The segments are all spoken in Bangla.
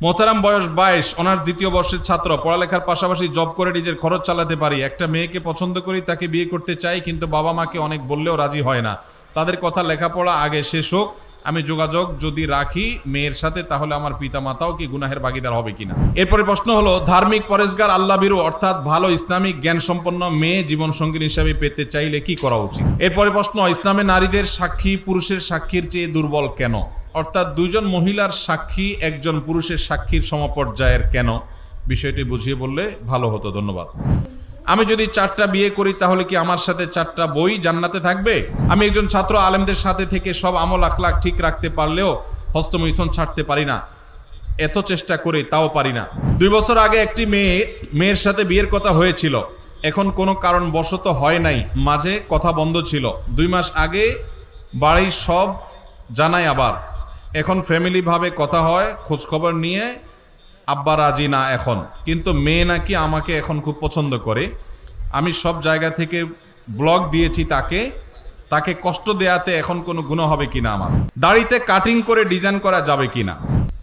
মোহতারাম, বয়স 22, অনার্স দ্বিতীয় বর্ষের ছাত্র, পড়ালেখার পাশাপাশি জব করে নিজের খরচ চালাতে পারি। একটা মেয়েকে পছন্দ করি, তাকে বিয়ে করতে চাই, কিন্তু বাবা মাকে অনেক বললেও রাজি হয় না। তাদের কথা লেখাপড়া আগে শেষ হোক, আমি যোগাযোগ যদি রাখি মেয়ের সাথে, তাহলে আমার পিতা মাতাও কি গুনাহের ভাগিদার হবে কিনা। এরপরে প্রশ্ন হলো, ধার্মিক, পরেশগার, আল্লাহভীরু অর্থাৎ ভালো ইসলামিক জ্ঞান সম্পন্ন মেয়ে জীবন সঙ্গিনী হিসাবে পেতে চাইলে কি করা উচিত। এরপরে প্রশ্ন, ইসলামে নারীদের সাক্ষী পুরুষের সাক্ষীর চেয়ে দুর্বল কেন, অর্থাৎ দুইজন মহিলার সাক্ষী একজন পুরুষের সাক্ষীর সমপর্যায়ের কেন, বিষয়টি বুঝিয়ে বললে ভালো হতো। ধন্যবাদ। আমি যদি 4টা বিয়ে করি তাহলে কি আমার সাথে 4টা বই জান্নাতে থাকবে? আমি একজন ছাত্র, আলেমদের সাথে থেকে সব আমল আখলাক ঠিক রাখতে পারলেও হস্তমৈথুন ছাড়তে পারি না। এত চেষ্টা করে তাও পারি না। 2 বছর আগে একটি মেয়ের সাথে বিয়ের কথা হয়েছিল, এখন কোনো কারণ বশত হয় নাই, মাঝে কথা বন্ধ ছিল। 2 মাস আগে বাড়ির সব জানাই, আবার এখন ফ্যামিলি ভাবে কথা হয়, খোঁজখবর নিয়ে আব্বা রাজি না এখন, কিন্তু মেয়ে নাকি আমাকে এখন খুব পছন্দ করে। আমি সব জায়গা থেকে ব্লগ দিয়েছি তাকে কষ্ট দেয়াতে এখন কোনো গুনাহ হবে কিনা, আমার দাড়িতে কাটিং করে ডিজাইন করা যাবে কিনা।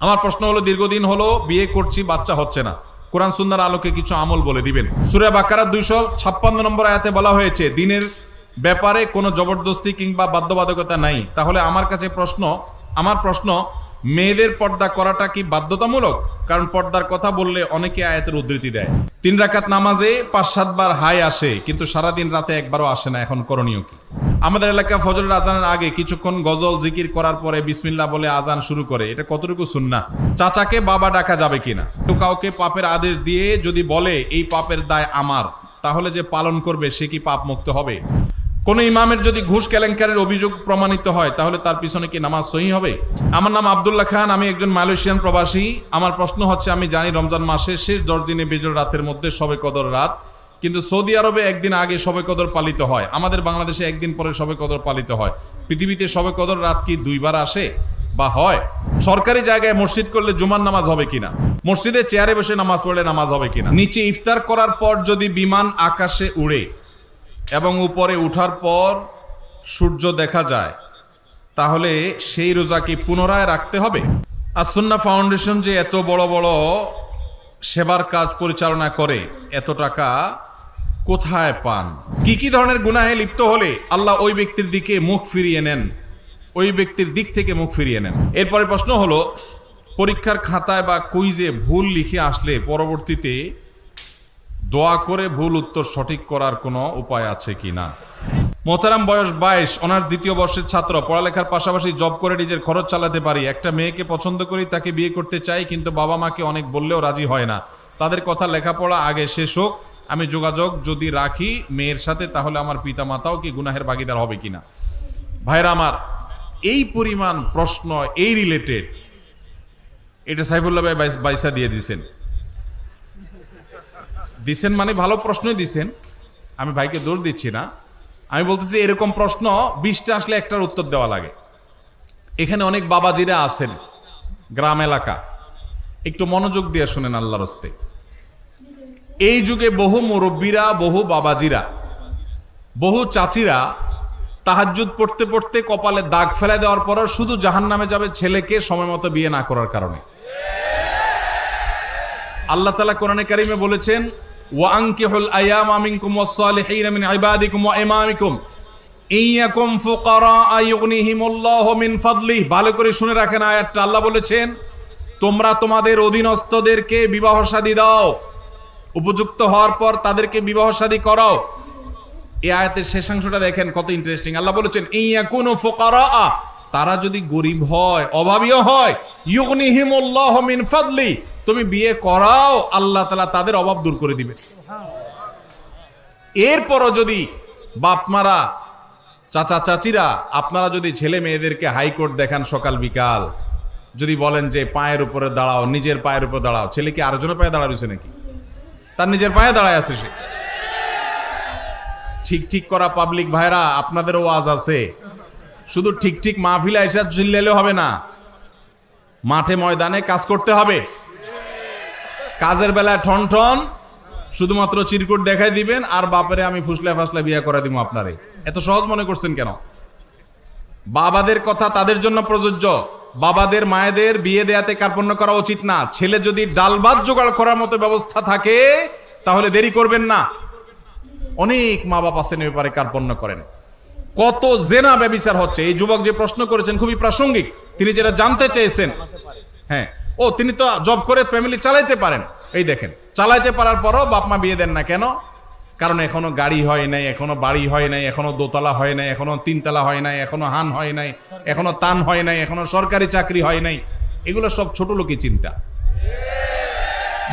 আমার প্রশ্ন হলো, দীর্ঘদিন হলো বিয়ে করছি, বাচ্চা হচ্ছে না, কোরআন সুন্নাহর আলোকে কিছু আমল বলে দিবেন। সূরা বাকারা 256 নম্বর আয়াতে বলা হয়েছে দিনের ব্যাপারে কোনো জবরদস্তি কিংবা বাধ্যবাধকতা নাই। তাহলে আমার প্রশ্ন, মেয়েদের পর্দা করাটা কি বাধ্যতামূলক? কারণ পর্দার কথা বললে অনেকে আয়াতের উদ্ধৃতি দেয়। 3 রাকাত নামাজে 5-7 বার হাই আসে, কিন্তু সারাদিন রাতে একবারও আসে না, এখন করণীয় কি? আমাদের এলাকা ফজরের আজানের আগে কিছুক্ষণ গজল জিকির করার পরে বিসমিল্লাহ বলে আজান শুরু করে, এটা কতটুকু সুন্নাহ? চাচাকে বাবা ডাকা যাবে কিনা? তো কাউকে পাপের আদেশ দিয়ে যদি বলে এই পাপের দায় আমার, তাহলে যে পালন করবে সে কি পাপ মুক্ত হবে? কোন ইমামের যদি ঘুষ কেলেঙ্কারির অভিযোগ প্রমাণিত হয়, তাহলে তার পিছনে কি নামাজ সহিহ হবে? আমার নাম আব্দুল্লাহ খান, আমি একজন মালয়েশিয়ান প্রবাসী। আমার প্রশ্ন হচ্ছে, আমি জানি রমজান মাসের শেষ 10 দিনে বেজর রাতের মধ্যে শবে কদর রাত, কিন্তু সৌদি আরবে একদিন আগে শবে কদর পালিত হয়, আমাদের বাংলাদেশে একদিন পরে শবে কদর পালিত হয়। পৃথিবীতে শবে কদর রাত কি 2 বার আসে বা হয়? সরকারি জায়গায় মসজিদ করলে জুমার নামাজ হবে কিনা? মসজিদে চেয়ারে বসে নামাজ পড়লে নামাজ হবে কিনা? নিচে ইফতার করার পর যদি বিমান আকাশে উড়ে এবং উপরে উঠার পর সূর্য দেখা যায়, তাহলে সেই রোজা কি পুনরায় রাখতে হবে? আস-সুন্নাহ ফাউন্ডেশন যে এত বড় বড় সেবার কাজ পরিচালনা করে, এত টাকা কোথায় পান? কি ধরনের গুনাহে লিপ্ত হলে আল্লাহ ওই ব্যক্তির দিকে মুখ ফিরিয়ে নেন, ওই ব্যক্তির দিক থেকে মুখ ফিরিয়ে নেন? এরপরে প্রশ্ন হলো, পরীক্ষার খাতায় বা কুইজে ভুল লিখে আসলে পরবর্তীতে দোয়া করে ভুল উত্তর সঠিক করার কোনো উপায় আছে কিনা? মোহতারাম, বয়স 22, অনার্স দ্বিতীয় বর্ষের ছাত্র, পড়ালেখার পাশাপাশি জব করে নিজের খরচ চালাতে পারি। একটা মেয়েকে পছন্দ করি, তাকে বিয়ে করতে চাই, কিন্তু বাবা মাকে অনেক বললেও রাজি হয় না। তাদের কথা লেখাপড়া আগে শেষ হোক, আমি যোগাযোগ যদি রাখি মেয়ের সাথে, তাহলে আমার পিতা মাতাও কি গুনাহের ভাগিদার হবে কিনা। ভাইরা আমার, এই পরিমাণ প্রশ্ন এই রিলেটেড, এটা সাইফুল্লাহ ভাই বাইসা দিয়ে দিছেন মানে ভালো প্রশ্নই দিছেন, আমি ভাইকে দোষ দিচ্ছি না। আমি বলতেছি এরকম প্রশ্ন 20টা আসলে একটার উত্তর দেওয়া লাগে। এখানে অনেক বাবাজিরা আছেন, গ্রাম এলাকা, একটু মনোযোগ দিয়ে শুনেন আল্লাহর হস্তে। এই যুগে বহু মুরব্বীরা, বহু বাবাজিরা, বহু চাচিরা তাহাজ্জুদ পড়তে পড়তে কপালে দাগ ফেলে দেওয়ার পরও শুধু জাহান্নামে যাবে ছেলেকে সময় মতো বিয়ে না করার কারণে। আল্লাহ তাআলা কোরআনে কারিমে বলেছেন, ওয়াআনকিহুল আয়ামা মিনকুম ওয়াস-সালিহিনা মিন ইবাদিকুম ওয়া ইমামিকুম ইয়াকুম ফুকারা ইউগনিহিমুল্লাহু মিন ফাদলিহি। ভালো করে শুনে রাখেন আয়াতটা। আল্লাহ বলেছেন, তোমরা তোমাদের অধীনস্থদেরকে বিবাহ শাদী দাও, উপযুক্ত হওয়ার পর তাদেরকে বিবাহ শাদী করাও। এই আয়াতের শেষাংশটা দেখেন কত ইন্টারেস্টিং। আল্লাহ বলেছেন, ইয়াকুনু ফুকারা, তারা যদি গরিব হয়, অভাবীও হয়, ইউগনিহিমুল্লাহু মিন ফাদলি, তুমি বিয়ে করাও, আল্লাহ তাআলা তাদের অভাব দূর করে দিবে। এরপরও যদি বাপমারা, চাচা চাচিরা, আপনারা যদি ছেলে মেয়েদেরকে হাইকোর্ট দেখান সকাল বিকাল, যদি বলেন যে পায়ের উপরে দাঁড়াও, নিজের পায়ের উপরে দাঁড়াও, ছেলে কি আরেকজনের পায়ে দাঁড়া রয়েছে নাকি? তার নিজের পায়ে দাঁড়ায় আছে সে। ঠিক ঠিক করা পাবলিক ভাইরা, আপনাদেরও ওয়াজ আছে। শুধু ঠিক ঠিক মাহফিলে এসে চিল্লাইলে হবে না, মাঠে ময়দানে কাজ করতে হবে। কাজের বেলায় ঠন ঠন শুধুমাত্র চিরকুট দেখাই দিবেন, আর বাপরে আমি ফুসলা ফাসলা বিয়ে করে দিব আপনারে। এত সহজ মনে করছেন কেন? বাবাদের কথা তাদের জন্য প্রযোজ্য, বাবাদের মায়েদের বিয়ে দেয়াতে কার্পণ্য করা উচিত না। ছেলে যদি ডাল ভাত জোগাড় করার মতো ব্যবস্থা থাকে তাহলে দেরি করবেন না। অনেক মা বাপ আছেন এ ব্যাপারে কার্পণ্য করেন। কত জেনা ব্যভিচার হচ্ছে। এই যুবক যে প্রশ্ন করেছেন খুবই প্রাসঙ্গিক, তিনি যেটা জানতে চেয়েছেন। হ্যাঁ, ও তিনি তো জব করে ফ্যামিলি চালাইতে পারেন। এই দেখেন, চালাইতে পারার পরও বাপ মা বিয়ে দেন না কেন? কারণ এখনো গাড়ি হয় নাই, এখনো বাড়ি হয় নাই, এখনো দোতলা হয় নাই, এখনো তিনতলা হয় নাই, এখনো হান হয় নাই, এখনো তান হয় নাই, এখনো সরকারি চাকরি হয় নাই। এগুলো সব ছোট লোকই চিন্তা।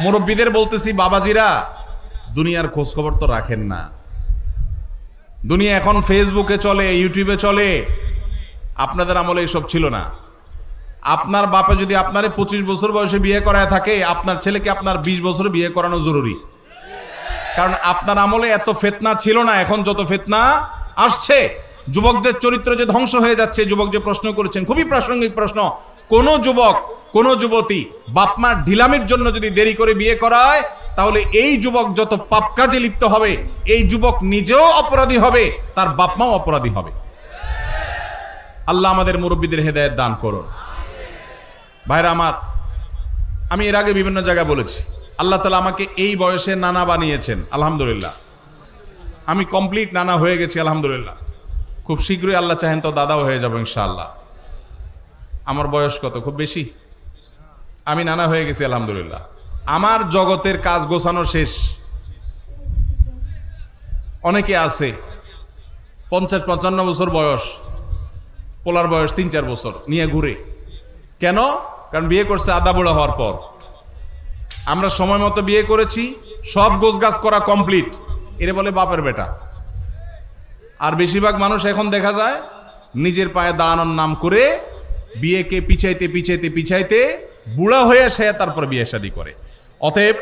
মুরব্বীদের বলতেছি, বাবাজিরা দুনিয়ার খোঁজ খবর তো রাখেন না। দুনিয়া এখন ফেসবুকে চলে, ইউটিউবে চলে। আপনাদের আমলে এসব ছিল না। আপনার বাপে যদি আপনারে 25 বছর বয়সে বিয়ে করায় থাকে, আপনার ছেলেকে আপনার 20 বছরে বিয়ে করানো জরুরি। কারণ আপনার আমলে এত ফিতনা ছিল না, এখন যত ফিতনা আসছে। যুবকদের চরিত্র যে ধ্বংস হয়ে যাচ্ছে, যুবক যে প্রশ্ন করেছেন খুবই প্রাসঙ্গিক প্রশ্ন। কোন যুবক, কোন যুবতী বাপমার ঢিলামির জন্য যদি দেরি করে বিয়ে করায়, তাহলে এই যুবক যত পাপ কাজে লিপ্ত হবে, এই যুবক নিজেও অপরাধী হবে, তার বাপমাও অপরাধী হবে। আল্লাহ আমাদের মুরব্বীদের হেদায়েত দান করুন। ভাইরা আমার, আমি এর আগে বিভিন্ন জায়গায় বলেছি, আল্লাহ তাআলা আমাকে এই বয়সে নানা বানিয়েছেন, আলহামদুলিল্লাহ। আমি কমপ্লিট নানা হয়ে গেছি, আলহামদুলিল্লাহ। খুব শীঘ্রই আল্লাহ চাহেন তো দাদাও হয়ে যাবো ইনশাআল্লাহ। আমার বয়স কত? খুব বেশি। আমি নানা হয়ে গেছি, আলহামদুলিল্লাহ। আমার জগতের কাজ গোছানো শেষ। অনেকে আছে 50-55 বছর বয়স, পোলার বয়স 3-4 বছর নিয়ে ঘুরে। কেন? কারণ বিয়ে করছে আদা বুড়া হওয়ার পর। আমরা সময় মতো বিয়ে করেছি, সব গোছগাছ করা কমপ্লিট, এরে বলে বাপের বেটা। আর বেশিরভাগ মানুষ এখন দেখা যায় নিজের পায়ে দাঁড়ানোর নাম করে বিয়েকে পিছাইতে পিছাইতে পিছাইতে বুড়া হয়ে সে তারপর বিয়ে শাদী করে। অতএব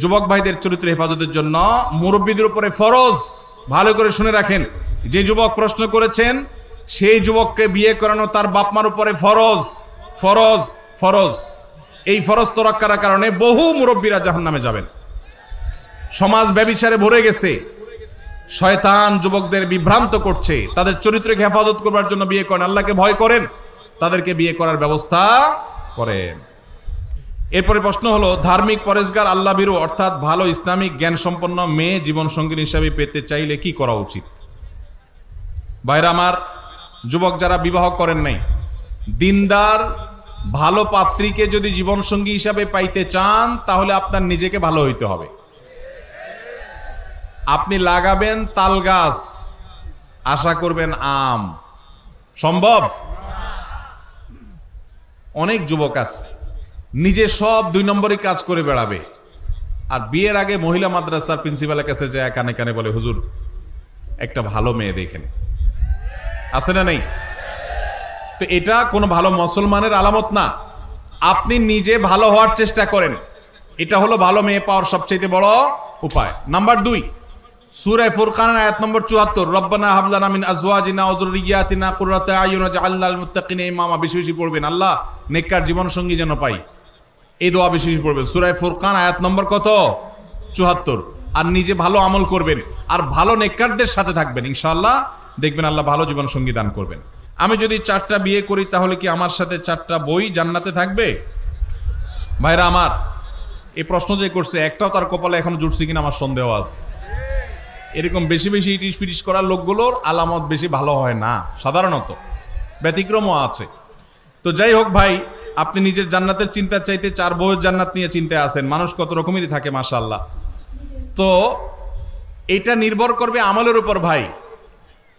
যুবক ভাইদের চরিত্র হেফাজতের জন্য মুরব্বীদের উপরে ফরজ। ভালো করে শুনে রাখেন, যে যুবক প্রশ্ন করেছেন সেই যুবককে বিয়ে করানো তার বাপমার উপরে ফরজ, ফরজ, ফরজ। এই ফরজ তোয়াক্কার কারণে বহু মুরব্বীরা জাহান্নামে যাবেন। সমাজ ব্যভিচারে ভরে গেছে। শয়তান যুবকদের বিভ্রান্ত করছে। তাদের চরিত্রকে হেফাজত করবার জন্য বিয়ে করেন। আল্লাহকে ভয় করেন, তাদেরকে বিয়ে করার ব্যবস্থা করেন। এরপরে প্রশ্ন হলো, ধার্মিক পরেজগার আল্লাহ ভীরু অর্থাৎ ভালো ইসলামিক জ্ঞান সম্পন্ন মেয়ে জীবন সঙ্গী হিসাবে পেতে চাইলে কি করা উচিত? ভাইরা আমার, যুবক যারা বিবাহ করেন নাই, দিনদার ভালো পাত্রীকে যদি জীবন সঙ্গী হিসাবে পাইতে চান, তাহলে আপনার নিজেকে ভালো হইতে হবে। আপনি লাগাবেন তাল গাছ, আশা করবেন আম, সম্ভব? অনেক যুবক আছে নিজে সব 2 নম্বরই কাজ করে বেড়াবে, আর বিয়ের আগে মহিলা মাদ্রাসার প্রিন্সিপালের কাছে যায় কানে কানে বলে, হুজুর একটা ভালো মেয়ে দেখেন। আছে না নেই? তো এটা কোনো ভালো মুসলমানের আলামত না। আপনি নিজে ভালো হওয়ার চেষ্টা করেন, এটা হলো ভালো মেয়ে পাওয়ার সবচেয়ে বড় উপায়। নাম্বার 2, সূরা ফুরকান আয়াত নম্বর 74, রব্বানা হাব লানা মিন আজওয়াজিনা ওয়া যুররিয়াতিনা কুররাতা আয়ুন ওয়াজআলনা লিল মুত্তাকিনা ইমামা। বেশি বেশি পড়বেন, আল্লাহ নেককার জীবন সঙ্গী যেন পাই। এই দোয়া বেশি বেশি পড়বেন। সূরা ফুরকান আয়াত নম্বর কত? 74। আর নিজে ভালো আমল করবেন, আর ভালো নেককারদের সাথে থাকবেন, ইনশাআল্লাহ দেখবেন আল্লাহ ভালো জীবন সঙ্গী দান করবেন। আমি যদি 4টা বিয়ে করি, তাহলে কি আমার সাথে 4টা বই জান্নাতে থাকবে? ভাইরা আমার, এই প্রশ্ন যে করছে, একটাও তার কপালে এখন জুটছে কিনা আমার সন্দেহ আছে। এরকম বেশি বেশি ইটিস পিটিস করার লোকগুলোর আলামত বেশি ভালো হয় না, সাধারণত ব্যতিক্রমও আছে। তো যাই হোক ভাই, আপনি নিজের জান্নাতের চিন্তা চাইতে 4 বউয়ের জান্নাত নিয়ে চিন্তায় আছেন। মানুষ কত রকমেরই থাকে, মাশাআল্লাহ। তো এটা নির্ভর করবে আমলের উপর ভাই।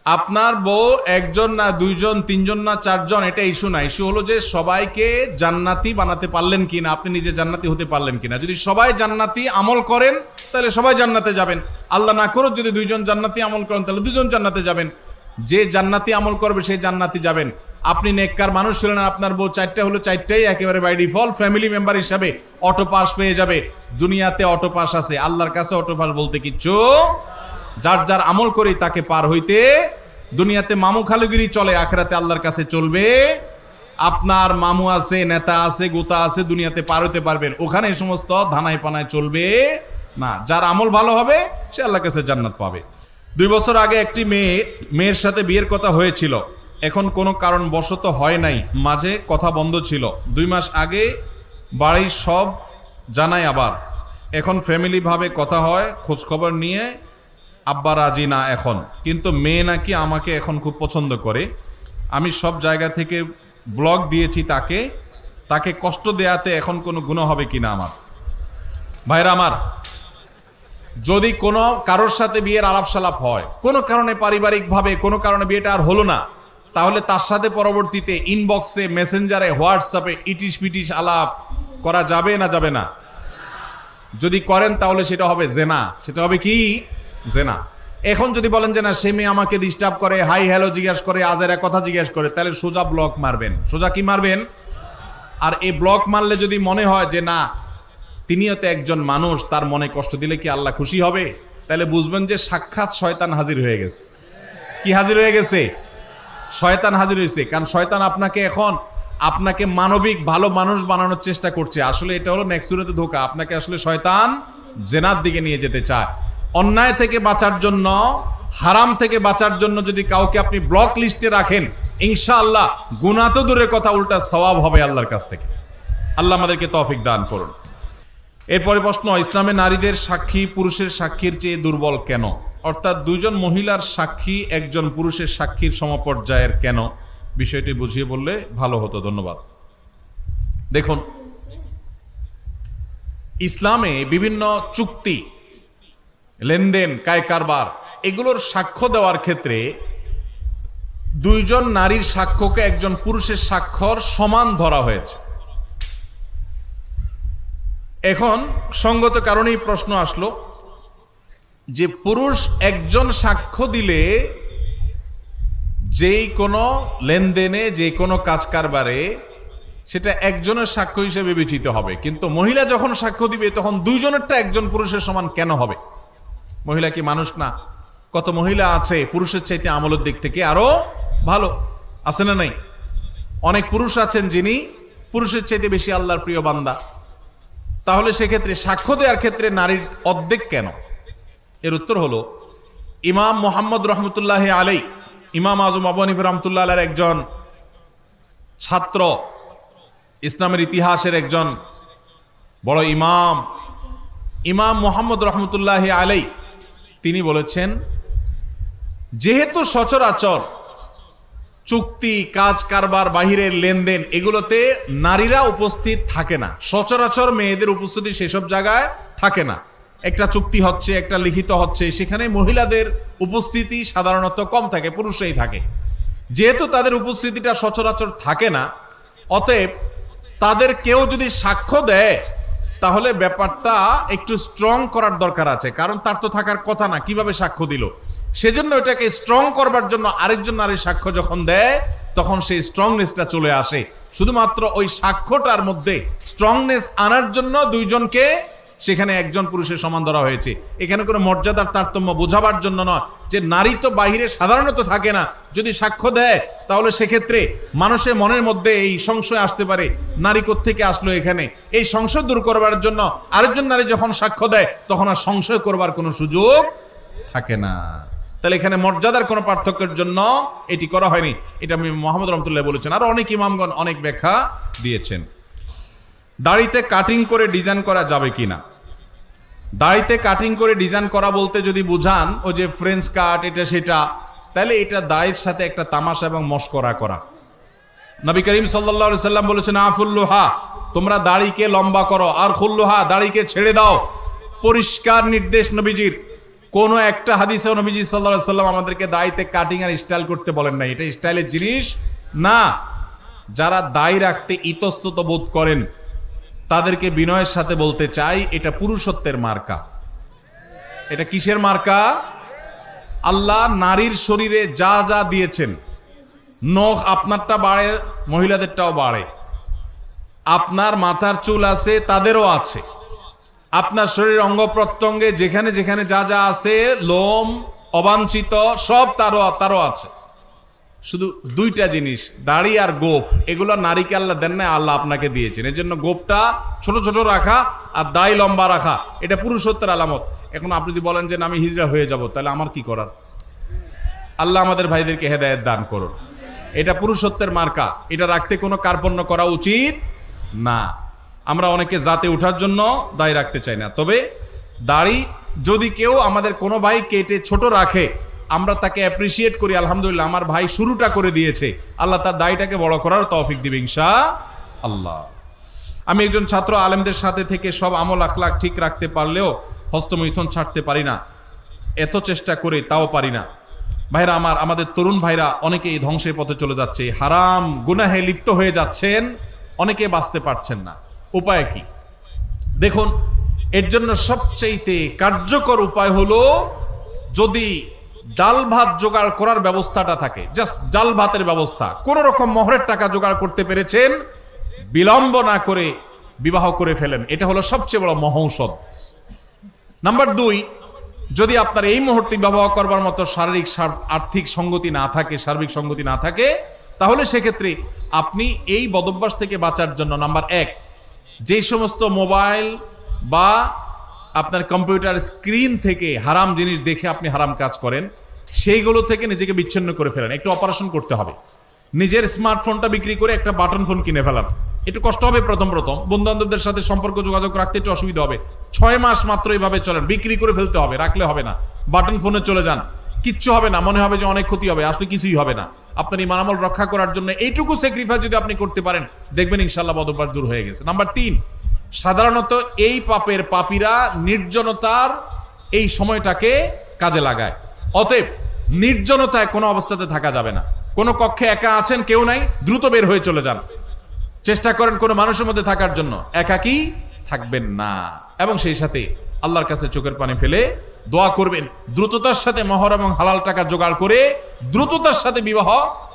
আপনার বউ 1 জন না 2 জন, 3 জন না 4 জন, এটা ইস্যু না। ইস্যু হলো যে সবাইকে জান্নাতি বানাতে পারলেন কিনা, আপনি নিজে জান্নাতি হতে পারলেন কিনা। যদি সবাই জান্নাতি আমল করেন, তাহলে সবাই জান্নাতে যাবেন। আল্লাহ না করুক যদি 2 জন জান্নাতি আমল করেন, তাহলে 2 জন জান্নাতে যাবেন। যে জান্নাতি আমল করবে সেই জান্নাতি যাবেন। আপনি নেককার মানুষ ছিলেন, আপনার বউ 4টা হলো 4টাই একেবারে বাই ডিফল্ট ফ্যামিলি মেম্বার হিসাবে অটো পাস পেয়ে যাবে। দুনিয়াতে অটো পাস আছে, আল্লাহর কাছে অটো পাস বলতে কিচ্ছু। যার যার আমল করি তাকে পার হইতে। দুনিয়াতে মামু খালুগিরি চলে, আখিরাতে আল্লাহর কাছে চলবে। আপনার মামু আছে, নেতা আছে, গোতা আছে, দুনিয়াতে পার হইতে পারবেন, ওখানে এই সমস্ত ধানায় পানায় চলবে না। যার আমল ভালো হবে সে আল্লাহর কাছে জান্নাত পাবে। 2 বছর আগে একটি মেয়ের সাথে বিয়ের কথা হয়েছিল। এখন কোনো কারণবশত হয় নাই, মাঝে কথা বন্ধ ছিল, 2 মাস আগে বাড়ির সব জানাই আবার, এখন ফ্যামিলিভাবে কথা হয়, খোঁজখবর নিয়ে আব্বা রাজি না এখন, কিন্তু মেয়ে নাকি আমাকে এখন খুব পছন্দ করে। আমি সব জায়গা থেকে ব্লগ দিয়েছি তাকে কষ্ট দেয়াতে এখন কোনো গুনাহ হবে কিনা আমার? ভাইরা আমার, যদি কোনো কারোর সাথে বিয়ের আলাপ সালাপ হয়, কোনো কারণে পারিবারিকভাবে কোনো কারণে বিয়েটা আর হলো না, তাহলে তার সাথে পরবর্তীতে ইনবক্সে, মেসেঞ্জারে, হোয়াটসঅ্যাপে ইটিশ পিটিশ আলাপ করা যাবে না যাবে না? যদি করেন তাহলে সেটা হবে জেনা। সেটা হবে কি? জেনা। এখন যদি বলেন যে না, সে মেয়ে আমাকে ডিস্টার্ব করে, হাই হ্যালো জিজ্ঞাসা করে, আজেরা কথা জিজ্ঞাসা করে, তাহলে সোজা ব্লক মারবেন। সোজা কি মারবেন? আর এই ব্লক মারলে যদি মনে হয় যে না, তিনিও তো একজন মানুষ, তার মনে কষ্ট দিলে কি আল্লাহ খুশি হবে, তাহলে বুঝবেন যে সাক্ষাৎ শয়তান হাজির হয়ে গেছে। কি হাজির হয়ে গেছে? শয়তান হাজির হয়েছে। কারণ শয়তান আপনাকে মানবিক ভালো মানুষ বানানোর চেষ্টা করছে। আসলে এটা হলো নেক্সুরেতে ধোঁকা। আপনাকে আসলে শয়তান জেনার দিকে নিয়ে যেতে চায়। অন্যায় থেকে বাঁচার জন্য, হারাম থেকে বাঁচার জন্য যদি কাউকে আপনি ব্লক লিস্টে রাখেন, ইনশাআল্লাহ গুনাহ তো দূরের কথা, উল্টা সওয়াব হবে আল্লাহর কাছ থেকে। আল্লাহ আমাদেরকে তৌফিক দান করুন। এরপরে প্রশ্ন, ইসলামে নারীদের সাক্ষী পুরুষের সাক্ষীর চেয়ে দুর্বল কেন? অর্থাৎ 2 জন মহিলার সাক্ষী একজন পুরুষের সাক্ষীর সমপর্যায়ের কেন? বিষয়টি বুঝিয়ে বললে ভালো হতো। ধন্যবাদ। দেখুন, ইসলামে বিভিন্ন চুক্তি, লেনদেন, কায় কারবার, এগুলোর সাক্ষ্য দেওয়ার ক্ষেত্রে 2 জন নারীর সাক্ষ্যকে একজন পুরুষের স্বাক্ষর সমান ধরা হয়েছে। এখন সঙ্গত কারণেই প্রশ্ন আসলো যে পুরুষ একজন সাক্ষ্য দিলে যেই কোনো লেনদেনে, যে কোনো কাজ কারবারে সেটা একজনের সাক্ষ্য হিসেবে বিবেচিত হবে, কিন্তু মহিলা যখন সাক্ষ্য দিবে তখন 2 জনেরটা একজন পুরুষের সমান কেন হবে? মহিলা কি মানুষ না? কত মহিলা আছে পুরুষের চাইতে আমলের দিক থেকে আরো ভালো, আছে না নাই? অনেক পুরুষ আছেন যিনি পুরুষের চাইতে বেশি আল্লাহর প্রিয় বান্দা। তাহলে সেক্ষেত্রে সাক্ষ্য দেওয়ার ক্ষেত্রে নারীর অর্ধেক কেন? এর উত্তর হলো, ইমাম মুহাম্মদ রহমতুল্লাহ আলাই, ইমাম আজম আবু হানিফা রহমতুল্লাহ আলাইহির একজন ছাত্র, ইসলামের ইতিহাসের একজন বড় ইমাম মুহাম্মদ রহমতুল্লাহ আলাই, তিনি বলেছেন, যেহেতু সচরাচর চুক্তি, কাজ কারবার, বাহিরের লেনদেন, এগুলোতে নারীরা উপস্থিত থাকে না, সচরাচর মেয়েদের উপস্থিতি সেসব জায়গায় থাকে না। একটা চুক্তি হচ্ছে, একটা লিখিত হচ্ছে, সেখানে মহিলাদের উপস্থিতি সাধারণত কম থাকে, পুরুষরাই থাকে। যেহেতু তাদের উপস্থিতিটা সচরাচর থাকে না, অতএব তাদের কেউ যদি সাক্ষ্য দেয় তাহলে ব্যাপারটা একটু স্ট্রং করার দরকার আছে, কারণ তার তো থাকার কথা না, কিভাবে সাক্ষ্য দিল। সেজন্য এটাকে স্ট্রং করবার জন্য আরেকজন নারীর সাক্ষ্য যখন দেয় তখন সেই স্ট্রংনেসটা চলে আসে। শুধুমাত্র ওই সাক্ষ্যটার মধ্যে স্ট্রংনেস আনার জন্য 2 জনকে সেখানে একজন পুরুষের সমান ধরা হয়েছে। এখানে কোনো মর্যাদার তারতম্য বোঝাবার জন্য নয়, যে নারী তো বাহিরে সাধারণত থাকে না, যদি সাক্ষ্য দেয় তাহলে সেক্ষেত্রে মানুষের মনের মধ্যে এই সংশয় আসতে পারে, নারী কোত্থেকে আসলো এখানে। এই সংশয় দূর করবার জন্য আরেকজন নারী যখন সাক্ষ্য দেয় তখন আর সংশয় করবার কোনো সুযোগ থাকে না। তাহলে এখানে মর্যাদার কোনো পার্থক্যের জন্য এটি করা হয়নি। এটা আমি মুহাম্মদ রহমতুল্লাহ বলেছেন, আর অনেক ইমামগণ অনেক ব্যাখ্যা দিয়েছেন। দাড়িতে কাটিং করে ডিজাইন করা যাবে কিনা? দাড়িতে কাটিং করে ডিজাইন করা বলতে যদি বুঝান ও যে ফ্রেঞ্চ কাট, এটা সেটা, তাহলে এটা দাড়ির সাথে একটা তামাশা এবং মশকরা করা। নবী করিম সাল্লাল্লাহু আলাইহি সাল্লাম বলেছেন, আফুল্লুহা, তোমরা দাড়িকে লম্বা করো, আর খুল্লুহা, দাড়িকে ছেড়ে দাও। পরিষ্কার নির্দেশ নবীজির। কোন একটা হাদিসে নবীজি সাল্লাল্লাহু আলাইহি সাল্লাম আমাদেরকে দাড়িতে কাটিং আর স্টাইল করতে বলেন না, এটা স্টাইলের জিনিস না। যারা দাড়ি রাখতে ইতস্তত বোধ করেন তাদেরকে বিনয়ের সাথে বলতে চাই, এটা পুরুষত্বের মার্কা। এটা কিসের মার্কা? আল্লাহ নারীর শরীরে যা যা দিয়েছেন, নখ আপনারটা বাড়ে, মহিলাদেরটাও বাড়ে, আপনার মাথার চুল আছে, তাদেরও আছে, আপনার শরীরের অঙ্গ প্রত্যঙ্গে যেখানে যেখানে যা যা আছে, লোম অবাঞ্ছিত সব তারও আছে। শুধু 2টা জিনিস, দাড়ি আর গোপ, এগুলো নারীকে আল্লাহ দেন না, আল্লাহ আপনাকে দিয়েছেন। এর জন্য গোপটা ছোট ছোট রাখা আর দাড়ি লম্বা রাখা, এটা পুরুষত্বের আলামত। এখন আপনি যদি বলেন যে আমি হিজড়া হয়ে যাব, তাহলে আমার কি করার? আল্লাহ আমাদের ভাইদেরকে হেদায়েত দান করুন। এটা পুরুষত্বের মার্কা, এটা রাখতে কোনো কার্পণ্য করা উচিত না। আমরা অনেকে জাতে ওঠার জন্য দায় রাখতে চাই না। তবে দাড়ি যদি কেউ আমাদের কোনো ভাই কেটে ছোট রাখে, আমরা তাকে অ্যাপ্রিসিয়েট করি, আলহামদুলিল্লাহ আমার ভাই শুরুটা করে দিয়েছে, আল্লাহ তার দাড়িটাকে বড় করার তৌফিক দিবে ইনশাআল্লাহ। আমি একজন ছাত্র, আলেমদের সাথে থেকে সব আমল আখলাক ঠিক রাখতে পারলেও হস্তমৈথুন ছাড়তে পারি না, এত চেষ্টা করে তাও পারি না। ভাইরা আমার, আমাদের তরুণ ভাইরা অনেকে এই ধ্বংসের পথে চলে যাচ্ছে, হারাম গুনাহে লিপ্ত হয়ে যাচ্ছেন, অনেকে বাঁচতে পারছেন না। উপায় কি? দেখুন, এর জন্য সবচেয়ে কার্যকর উপায় হলো যদি ডাল ভাত জোগাড় করার ব্যবস্থাটা থাকে, জাস্ট ডাল ভাতের ব্যবস্থা, কোন রকম মোহরের টাকা জোগাড় করতে পেরেছেন, বিলম্ব না করে বিবাহ করে ফেলেন, এটা হলো সবচেয়ে বড় মহৌষধ। নাম্বার 2, যদি আপনার এই মুহূর্তে বিবাহ করবার মতো শারীরিক আর্থিক সঙ্গতি না থাকে, সার্বিক সঙ্গতি না থাকে, তাহলে সেক্ষেত্রে আপনি এই বদভ্যাস থেকে বাঁচার জন্য নাম্বার 1, যে সমস্ত মোবাইল বা আপনার কম্পিউটার স্ক্রিন থেকে হারাম জিনিস দেখে আপনি হারাম কাজ করেন, সেইগুলো থেকে নিজেকে বিচ্ছিন্ন করে ফেলেন। একটু অপারেশন করতে হবে, নিজের স্মার্টফোনটা বিক্রি করে একটা বাটন ফোন কিনে ফেলান। একটু কষ্ট হবে প্রথম প্রথম, বন্ধু বান্ধবদের সাথে সম্পর্ক যোগাযোগ রাখতে একটু অসুবিধা হবে। 6 মাস মাত্র এইভাবে চলেন, বিক্রি করে ফেলতে হবে, রাখলে হবে না। বাটন ফোনে চলে যান, কিচ্ছু হবে না, মনে হবে যে অনেক ক্ষতি হবে, আসলে কিছুই হবে না। আপনার ইমান আমল রক্ষা করার জন্য এইটুকু স্যাক্রিফাইস যদি আপনি করতে পারেন, দেখবেন ইনশাআল্লাহ বদভ্যাস দূর হয়ে গেছে। নাম্বার 3, সাধারণত এই পাপের পাপীরা নির্জনতার এই সময়টাকে কাজে লাগায়। অতএব নির্জনতায় কোনো অবস্থাতে থাকা যাবে না। কোনো কক্ষে একা আছেন, কেউ নাই, দ্রুত বের হয়ে চলে যান। চেষ্টা করেন কোনো মানুষের মধ্যে থাকার জন্য, একাকী থাকবেন না। এবং সেই সাথে আল্লাহর কাছে চোখের পানি ফেলে দোয়া করবেন, দ্রুততার সাথে মোহর এবং হালাল টাকা জোগাড় করে দ্রুততার সাথে বিবাহ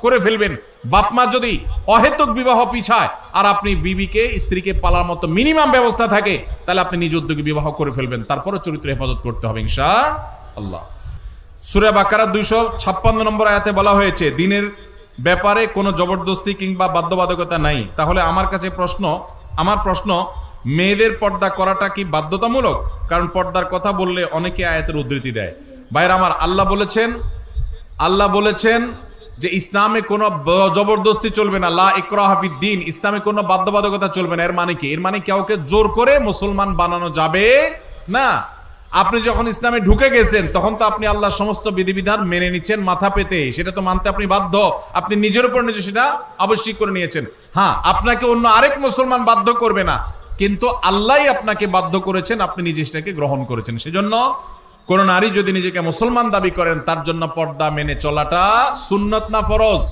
করে ফেলবেন। বাপমা যদি অহেতুক বিবাহ পিছায় আর আপনি বিবিকে, স্ত্রীকে পালার মতো মিনিমাম ব্যবস্থা থাকে, তাহলে আপনি নিজ উদ্যোগে বিবাহ করে ফেলবেন। তারপরে চরিত্র হেফাজত করতে হবে ইনশাআল্লাহ। সূরা বাকারা 256 নম্বর আয়াতে বলা হয়েছে, দিনের ব্যাপারে কোনো জবরদস্তি কিংবা বাধ্যবাধকতা নাই। তাহলে আমার প্রশ্ন, মেয়েদের পর্দা করাটা কি বাধ্যতামূলক? কারণ পর্দার কথা বললে অনেকে আয়াতের উদ্ধৃতি দেয়। ভাইরা আমার, আল্লাহ বলেছেন যে ইসলামে কোনো জবরদস্তি চলবে না, লা ইকরাহা ফিদ্দীন, ইসলামে কোনো বাধ্যবাধকতা চলবে না। এর মানে কি? এর মানে কাউকে জোর করে মুসলমান বানানো যাবে না। আপনি যখন ইসলামে ঢুকে গেছেন, তখন তো আপনি আল্লাহর সমস্ত বিধিবিধান মেনে নিচ্ছেন মাথা পেতে, সেটা তো মানতে আপনি বাধ্য। আপনি নিজের উপর নিজে সেটা আবশ্যিক করে নিয়েছেন। হ্যাঁ, আপনাকে অন্য আরেক মুসলমান বাধ্য করবে না, কিন্তু আল্লাহই আপনাকে বাধ্য করেছেন, আপনি নিজে সেটাকে গ্রহণ করেছেন। সেজন্য কোন নারী যদি নিজেকে মুসলমান দাবি করেন, তার জন্য পর্দা মেনে চলাটা সুন্নত না ফরজ?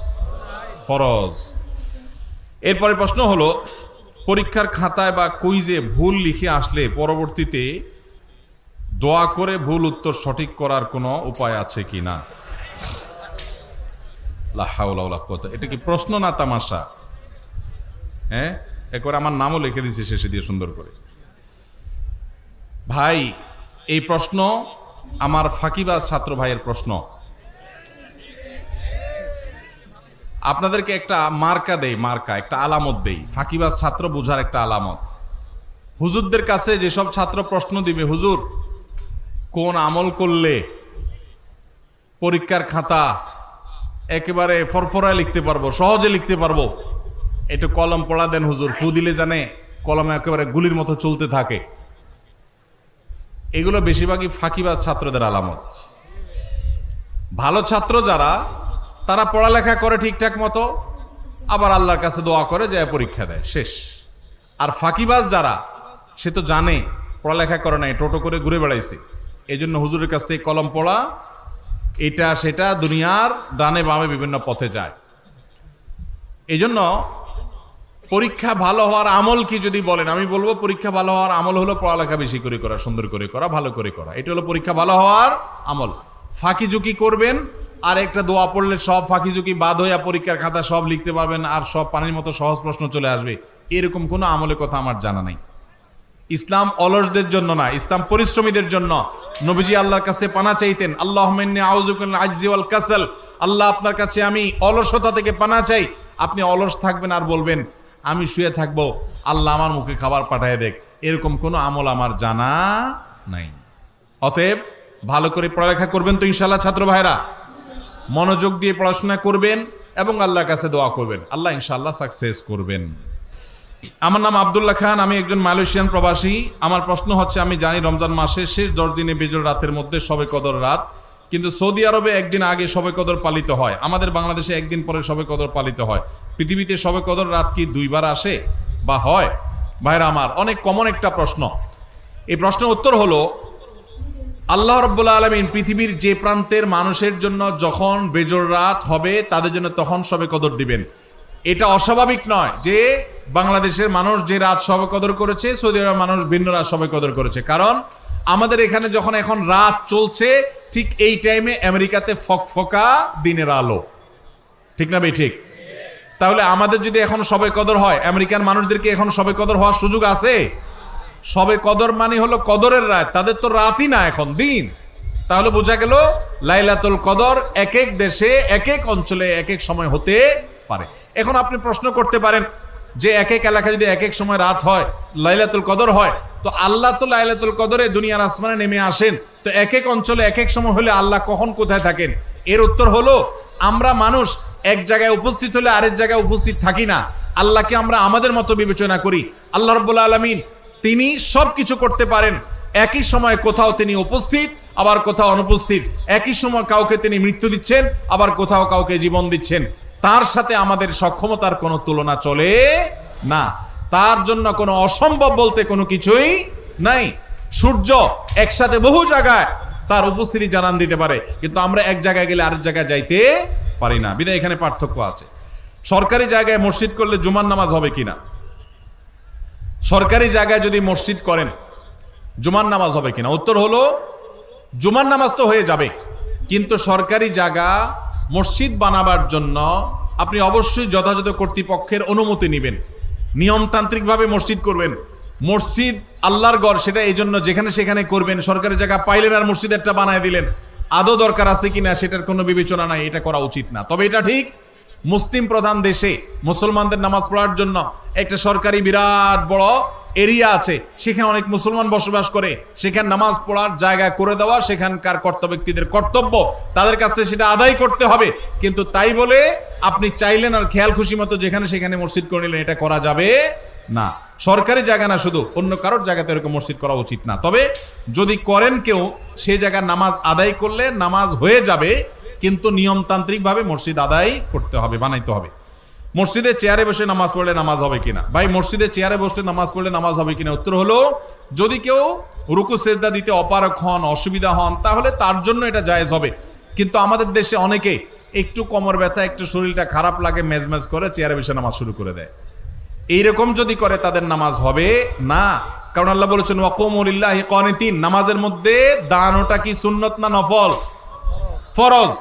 ফরজ। এরপরে প্রশ্ন হলো, পরীক্ষার খাতায় বা কুইজে ভুল লিখে আসলে পরবর্তীতে দোয়া করে ভুল উত্তর সঠিক করার কোনো উপায় আছে কি না? লা হাওলা ওয়ালা কুওয়াতা। এটা কি প্রশ্ন না তামাশা? হ্যাঁ, একবার আমার নামও লিখে দিয়েছে শেষে দিয়ে সুন্দর করে। ভাই, এই প্রশ্ন আমার ফাঁকিবাজ ছাত্র ভাইয়ের প্রশ্ন। আপনাদেরকে একটা মার্কা দেই, একটা আলামত দেই, ফাঁকিবাজ ছাত্র বোঝার একটা আলামত। হুজুরদের কাছে যেসব ছাত্র প্রশ্ন দিবে, হুজুর কোন আমল করলে পরীক্ষার খাতা একেবারে ফরফরায় লিখতে পারবো, সহজে লিখতে পারবো, একটু কলম পড়া দেন হুজুর, ফু দিলে জানে কলমে একেবারে গুলির মতো চলতে থাকে। এগুলো বেশিরভাগই ফাঁকিবাজ ছাত্রদের আলামত। ভালো ছাত্র যারা, তারা পড়ালেখা করে ঠিকঠাক মতো, আবার আল্লাহর কাছে দোয়া করে, যায় পরীক্ষা দেয়, শেষ। আর ফাঁকিবাজ যারা, সে তো জানে পড়ালেখা করে নাই, টোটো করে ঘুরে বেড়াইছে, এই জন্য হুজুরের কাছ থেকে কলম পড়া, এটা সেটা দুনিয়ার ডানে বামে বিভিন্ন পথে যায়। এই জন্য পরীক্ষা ভালো হওয়ার আমল কি যদি বলেন, আমি বলবো পরীক্ষা ভালো হওয়ার আমল হলো পড়ালেখা বেশি করে করা, সুন্দর করে করা, ভালো করে করা। এটা হলো পরীক্ষা ভালো হওয়ার আমল। ফাঁকি ঝুঁকি করবেন আর একটা দোয়া পড়লে সব ফাঁকি ঝুঁকি বাদ হইয়া পরীক্ষার খাতা সব লিখতে পারবেন আর সব পানির মতো সহজ প্রশ্ন চলে আসবে, এরকম কোনো আমলের কথা আমার জানা নাই। ইসলাম অলসদের জন্য না, ইসলাম পরিশ্রমীদের জন্য। নবীজি আল্লাহর কাছে পানা চাইতেন, আল্লাহুম্মা ইন্নী আউযু বিকা মিনাল আজজি ওয়াল কাসাল, আল্লাহ আপনার কাছে আমি অলসতা থেকে পানা চাই। আপনি অলস থাকবেন আর বলবেন আমি শুয়ে থাকবো, আল্লাহ আমার মুখে খাবার পাঠায় দেখ, এরকম কোনো আমল আমার জানা নাই। অতএব ভালো করে পড়ালেখা করবেন তো ইনশাআল্লাহ ছাত্র ভাইরা, মনোযোগ দিয়ে পড়াশোনা করবেন এবং আল্লাহর কাছে দোয়া করবেন, আল্লাহ ইনশাআল্লাহ সাকসেস করবেন। আমার নাম আব্দুল্লাহ খান, আমি একজন মালয়েশিয়ান প্রবাসী। আমার প্রশ্ন হচ্ছে, আমি জানি রমজান মাসের শেষ 10 দিনে বেজোড় রাতের মধ্যে শবে কদর রাত, কিন্তু সৌদি আরবে একদিন আগে শবে কদর পালিত হয়, আমাদের বাংলাদেশে একদিন পরে শবে কদর পালিত হয়। পৃথিবীতে শবে কদর রাত কি 2 বার আসে বা হয়? ভাইরা আমার, অনেক কমন একটা প্রশ্ন। এই প্রশ্নের উত্তর হলো, আল্লাহ রাব্বুল আলামিন পৃথিবীর যে প্রান্তের মানুষের জন্য যখন বেজোড় রাত হবে তাদের জন্য তখন শবে কদর দিবেন। এটা অস্বাভাবিক নয় যে বাংলাদেশের মানুষ যে রাত শবে কদর করেছে, সৌদি আরবের মানুষ ভিন্ন রাত শবে কদর করেছে। কারণ আমাদের এখানে যখন এখন রাত চলছে, ঠিক এই টাইমে আমেরিকাতে ফকফকা দিনের আলো, ঠিক না ভাই? ঠিক। তাহলে আমাদের যদি এখন শবে কদর হয়, আমেরিকান মানুষদেরকে এখন শবে কদর হওয়ার সুযোগ আছে? শবে কদর মানে হলো কদরের রাত, তাদের তো রাতই না, এখন দিন। তাহলে বোঝা গেল লাইলাতুল কদর এক এক দেশে এক এক অঞ্চলে এক এক সময় হতে পারে। এখন আপনি প্রশ্ন করতে পারেন যে এক এক এলাকায় যদি এক এক সময় রাত হয়, লাইলাতুল কদর হয়, তো আল্লাহ তো লাইলাতুল কদরে দুনিয়ার আসমানে নেমে আসেন, তো এক এক অঞ্চলে এক এক সময় হলে আল্লাহ কখন কোথায় থাকেন? এর উত্তর হলো, আমরা মানুষ এক জায়গায় উপস্থিত হলে আরেক জায়গায় উপস্থিত থাকি না। আল্লাহকে আমরা আমাদের মতো বিবেচনা করি। আল্লাহ রাব্বুল আলামিন তিনি সবকিছু করতে পারেন। একই সময় কোথাও তিনি উপস্থিত, আবার কোথাও অনুপস্থিত। একই সময় কাউকে তিনি মৃত্যু দিচ্ছেন, আবার কোথাও কাউকে জীবন দিচ্ছেন। তার সাথে আমাদের সক্ষমতার কোনো তুলনা চলে না। তার জন্য কোনো অসম্ভব বলতে কোনো কিছুই নাই। সূর্য একসাথে বহু জায়গায় তার উপস্থিতি জানান দিতে পারে, কিন্তু আমরা এক জায়গায় গেলে আরেক জায়গায় যাইতে পারি না। বিধায় এখানে পার্থক্য আছে। সরকারি জায়গায় মসজিদ করলে জুমার নামাজ হবে কিনা? সরকারি জায়গায় যদি মসজিদ করেন, জুমার নামাজ হবে কিনা? উত্তর হলো, জুমার নামাজ তো হয়ে যাবে, কিন্তু সরকারি জায়গা মসজিদ বানাবার জন্য আপনি অবশ্যই যথাযথ কর্তৃপক্ষের অনুমতি নেবেন, নিয়মতান্ত্রিকভাবে মসজিদ করবেন। মসজিদ আল্লাহর ঘর, সেটা এই জন্য যেখানে সেখানে করবেন। সরকারি জায়গা পাইলেন আর মসজিদ একটা বানায় দিলেন, আদৌ দরকার আছে কিনা সেটার কোনো বিবেচনা নাই, এটা করা উচিত না। তবে এটা ঠিক, মুসলিম প্রধান দেশে মুসলমানদের নামাজ পড়ার জন্য একটা সরকারি বিরাট বড় এরিয়া আছে, সেখানে অনেক মুসলমান বসবাস করে, সেখানে নামাজ পড়ার জায়গা করে দেওয়া সেখানকার কর্তব্য ব্যক্তিদের কর্তব্য, তাদের কাছে সেটা আদায় করতে হবে। কিন্তু তাই বলে আপনি চাইলেন আর খেয়াল খুশি মতো যেখানে সেখানে মসজিদ করে নিলেন, এটা করা যাবে না। সরকারি জায়গা না, শুধু অন্য কারোর জায়গাতে এরকম মসজিদ করা উচিত না। তবে যদি করেন কেউ, সেই জায়গায় নামাজ আদায় করলে নামাজ হয়ে যাবে, কিন্তু নিয়মতান্ত্রিকভাবে মসজিদ আদায় করতে হবে, বানাইতে হবে। মসজিদে চেয়ারে বসে নামাজ পড়লে নামাজ হবে কিনা? ভাই, মসজিদে চেয়ারে বসলে নামাজ পড়লে নামাজ হবে কিনা? উত্তর হলো, যদি কেউ রুকু সেজদা দিতে অপারগ হন, অসুবিধা হন, তাহলে তার জন্য এটা জায়েজ হবে। কিন্তু আমাদের দেশে অনেকে একটু কোমর ব্যথা, একটু শরীরটা খারাপ লাগে, মেজমেজ করে চেয়ারে বসে নামাজ শুরু করে দেয়। এইরকম যদি করে তাদের নামাজ হবে না। কারণ আল্লাহ বলেছেন ওয়াকুমু লিল্লাহি কানিতিন, নামাজের মধ্যে দাঁড়ানোটা কি সুন্নত না নফল? ফরজ।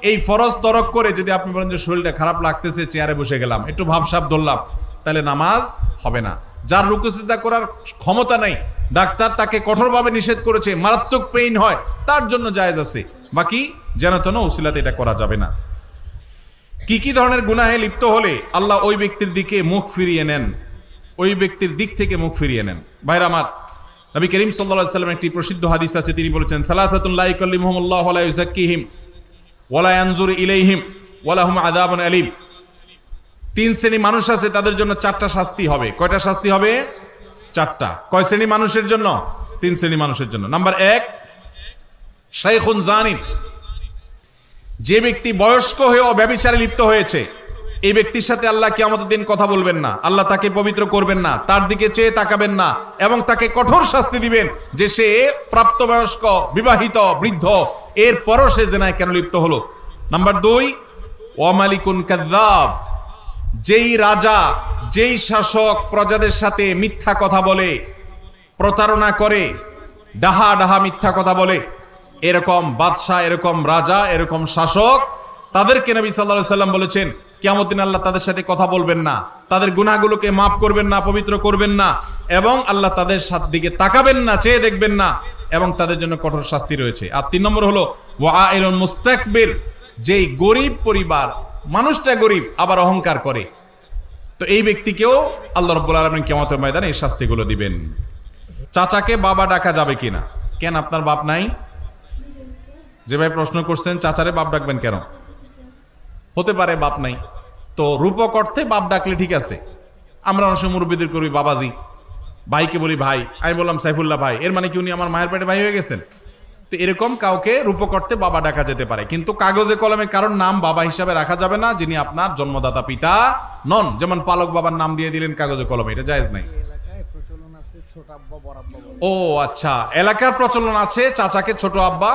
এই ফরজ তরক করে যদি আপনি বলেন যে শরীরটা খারাপ লাগতেছে, চেয়ারে বসে গেলাম, একটু ভাবসাব ধরলাম, তাহলে নামাজ হবে না। যার রুকু সিজদা করার ক্ষমতা নাই, ডাক্তার তাকে কঠোরভাবে নিষেধ করেছে, মারাত্মক পেইন হয়, তার জন্য জায়েজ আছে। বাকি যেন তেন উসিলাতে এটা করা যাবে না। কি কি ধরনের গুনাহে লিপ্ত হলে আল্লাহ ওই ব্যক্তির দিকে মুখ ফিরিয়ে নেন, ওই ব্যক্তির দিক থেকে মুখ ফিরিয়ে নেন? ভাইরা আমার, নবী করিম সাল্লাল্লাহু আলাইহি ওয়াসাল্লাম একটি প্রসিদ্ধ হাদিস আছে, তিনি বলেছেন সালাসাতুন লা ইয়াকাল্লিমুহুমুল্লাহু ওয়া লা ইউযাক্কিহিম ওয়া লা ইয়ানজুরু ইলাইহিম ওয়া লাহুম আযাবুন আলীম। 3 শ্রেণী মানুষ আছে, তাদের জন্য 4টা শাস্তি হবে। কয়টা শাস্তি হবে? 4টা। কয় শ্রেণী মানুষের জন্য? 3 শ্রেণী মানুষের জন্য। নাম্বার 1, শাইখুন জানিন, যে ব্যক্তি বয়স্ক হয়েও ব্যভিচারে লিপ্ত হয়েছে, এই ব্যক্তির সাথে আল্লাহ কিয়ামতের দিন কথা বলবেন না, আল্লাহ তাকে পবিত্র করবেন না, তার দিকে চেয়ে তাকাবেন না, এবং তাকে কঠোর শাস্তি দিবেন যে সে প্রাপ্তবয়স্ক, বিবাহিত, বৃদ্ধ, এরপরও সে জেনায় কেন লিপ্ত হলো। নাম্বার 2, ওয়া মালিকুন কাযযাব, যেই রাজা, যেই শাসক প্রজাদের সাথে মিথ্যা কথা বলে, প্রতারণা করে, ডাহা ডাহা মিথ্যা কথা বলে, এরকম বাদশাহ, এরকম রাজা, এরকম শাসক, তাদেরকে নবী সাল্লাল্লাহু আলাইহি ওয়াসাল্লাম বলেছেন কিয়ামতের দিন আল্লাহ তাদের সাথে কথা বলবেন না, তাদের গুনাহগুলোকে মাফ করবেন না, পবিত্র করবেন না, এবং আল্লাহ তাদের দিকে তাকাবেন না, চেয়ে দেখবেন না, এবং তাদের জন্য কঠোর শাস্তি রয়েছে। আর 3 নম্বর হলো ওয়াইলুন মুস্তাকবির, যেই গরিব পরিবার, মানুষটা গরিব আবার অহংকার করে, তো এই ব্যক্তিকেও আল্লাহ রাব্বুল আলামিন কিয়ামতের ময়দানে এই শাস্তিগুলো দিবেন। চাচাকে বাবা ডাকা যাবে কিনা? কেন, আপনার বাপ নাই? যে ভাই প্রশ্ন করছেন, চাচারে বাপ ডাকবেন কেন? হতে পারে বাপ নাই, তো রূপক অর্থে বাপ ডাকলে ঠিক আছে। আমরা অনেক সময় মুরব্বীদের করি বাবাজি, ভাইকে বলি ভাই, আমি বললাম সাইফুল্লাহ ভাই, এর মানে কি উনি আমার মায়ের পেটে ভাই হয়ে গেছেন? তো এরকম কাউকে রূপক অর্থে বাবা ডাকা যেতে পারে, কিন্তু কাগজে কলমে কারোর নাম বাবা হিসাবে রাখা যাবে না যিনি আপনার জন্মদাতা পিতা নন। যেমন পালক বাবার নাম দিয়ে দিলেন কাগজে কলমে, এটা জায়েজ নাই। ও আচ্ছা, এলাকার প্রচলন আছে চাচাকে ছোট আব্বা,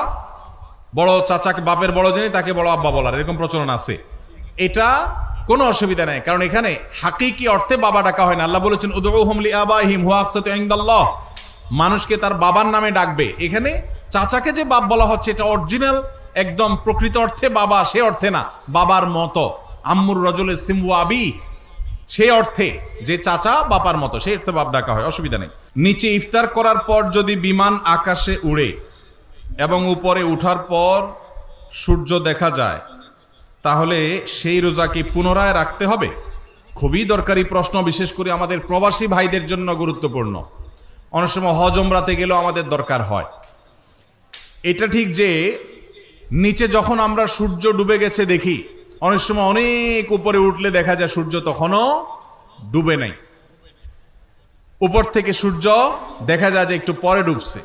বড় চাচাকে বাপের বড় যিনি তাকে বড় আব্বা বলার, এরকম প্রচলন আছে। এটা কোনো অসুবিধা নেই, কারণ এখানে হাকিকি অর্থে বাবা ডাকা হয় না। আল্লাহ বলেছেন উদউহুম লিআবাইহিম হুয়া আকসাতু ইনদাল্লাহ, মানুষকে তার বাবার নামে ডাকবে। এখানে চাচাকে যে বাপ বলা হচ্ছে এটা অরিজিনাল একদম প্রকৃত অর্থে বাবা, সে অর্থে না বাবার মতো। আম্মুর রাজুলের সিমু আবি, সেই অর্থে যে চাচা বাবার মতো, সেই অর্থে বাপ ডাকা হয়, অসুবিধা নেই। নিচে ইফতার করার পর যদি বিমান আকাশে উড়ে এবং উপরে উঠার পর সূর্য দেখা যায়, তাহলে সেই রোজা কি পুনরায় রাখতে হবে? খুবই দরকারি প্রশ্ন, বিশেষ করে আমাদের প্রবাসী ভাইদের জন্য গুরুত্বপূর্ণ। অনেক সময় হজ ওমরাতে গেলেও আমাদের দরকার হয়। এটা ঠিক যে নিচে যখন আমরা সূর্য ডুবে গেছে দেখি, অনেক সময় অনেক উপরে উঠলে দেখা যায় সূর্য তখনও ডুবে নাই। উপর থেকে সূর্য দেখা যায় যে একটু পরে ডুবছে।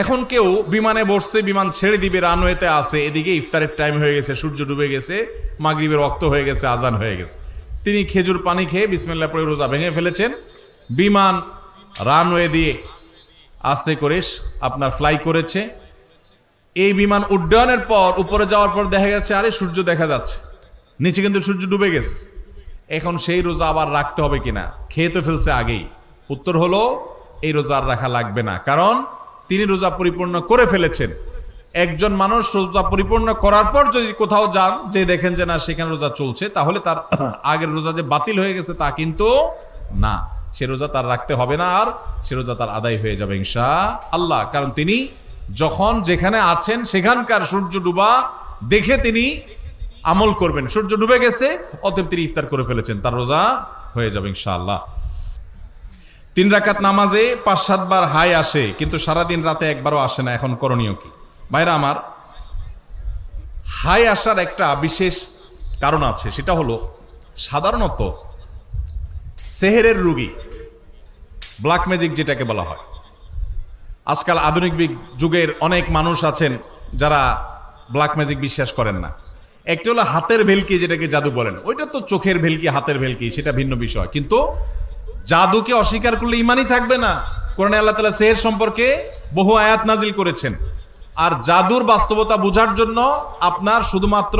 এখন কেউ বিমানে বসছে, বিমান ছেড়ে দিবে, রানওয়েতে আছে, এদিকে ইফতারের টাইম হয়ে গেছে, সূর্য ডুবে গেছে, মাগরিবের ওয়াক্ত হয়ে গেছে, আজান হয়ে গেছে। তিনি খেজুর পানি খেয়ে বিসমিল্লাহ পড়ে রোজা ভেঙে ফেলেছেন। বিমান রানওয়ে দিয়ে আস্তে করে আপনার ফ্লাই করেছে। এই বিমান উড্ডয়নের পর উপরে যাওয়ার পর দেখা যাচ্ছে আরে সূর্য দেখা যাচ্ছে, নিচে কিন্তু সূর্য ডুবে গেছে। এখন সেই রোজা আবার রাখতে হবে কিনা? খেয়ে তো ফেলছে আগেই। উত্তর হলো এই রোজা আর রাখা লাগবে না, কারণ তিনি রোজা পরিপূর্ণ করে ফেলেছেন। একজন মানুষ রোজা পরিপূর্ণ করার পর যদি কোথাও যান, যে দেখেন যে না সেখানে রোজা চলছে, তাহলে তার আগের রোজা যে বাতিল হয়ে গেছে তা কিন্তু না, সে রোজা তার রাখতে হবে না, আর সে রোজা তার আদায় হয়ে যাবে ইনশাআল্লাহ। কারণ তিনি যখন যেখানে আছেন সেখানকার সূর্য ডুবা দেখে তিনি আমল করবেন। সূর্য ডুবে গেছে, অতএব তিনি ইফতার করে ফেলেছেন, তার রোজা হয়ে যাবে ইনশাআল্লাহ। 3 রাকাত নামাজে 5-7 বার হাই আসে, কিন্তু সারাদিন রাতে একবারও আসে না, এখন করণীয় কি? ভাইরা আমার, হাই আসার একটা বিশেষ কারণ আছে, সেটা হলো সাধারণত সেহেরের রোগী, ব্ল্যাক ম্যাজিক যেটাকে বলা হয়। আজকাল আধুনিক যুগের অনেক মানুষ আছেন যারা ব্ল্যাক ম্যাজিক বিশ্বাস করেন না। একটা হলো হাতের ভেলকি, যেটাকে জাদু বলেন, ওইটা তো চোখের ভেলকি, হাতের ভেলকি, সেটা ভিন্ন বিষয়। কিন্তু জাদুকে অস্বীকার করলে ইমানই থাকবে না। কোরআনে আল্লাহ তাআলা সেহের সম্পর্কে বহু আয়াত নাজিল করেছেন। আর জাদুর বাস্তবতা বোঝার জন্য আপনার শুধুমাত্র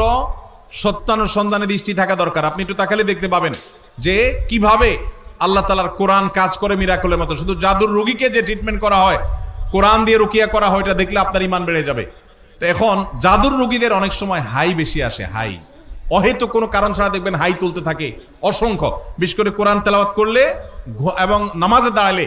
সত্যানুসন্ধানে দৃষ্টি থাকা দরকার। আপনি একটু তাকালে দেখতে পাবেন যে কিভাবে আল্লাহ তাআলার কোরআন কাজ করে মিরাকলের মতো। শুধু জাদুর রোগীকে যে ট্রিটমেন্ট করা হয়, কোরআন দিয়ে রুকিয়া করা হয়, এটা দেখলে আপনার ইমান বেড়ে যাবে। তো এখন জাদুর রোগীদের অনেক সময় হাই বেশি আসে, হাই অহেতুক কোনো কারণ ছাড়া দেখবেন হাই তুলতে থাকে অসংখ্য। বিশেষ করে কোরআন তেলাওয়াত করলে এবং নামাজে দাঁড়ালে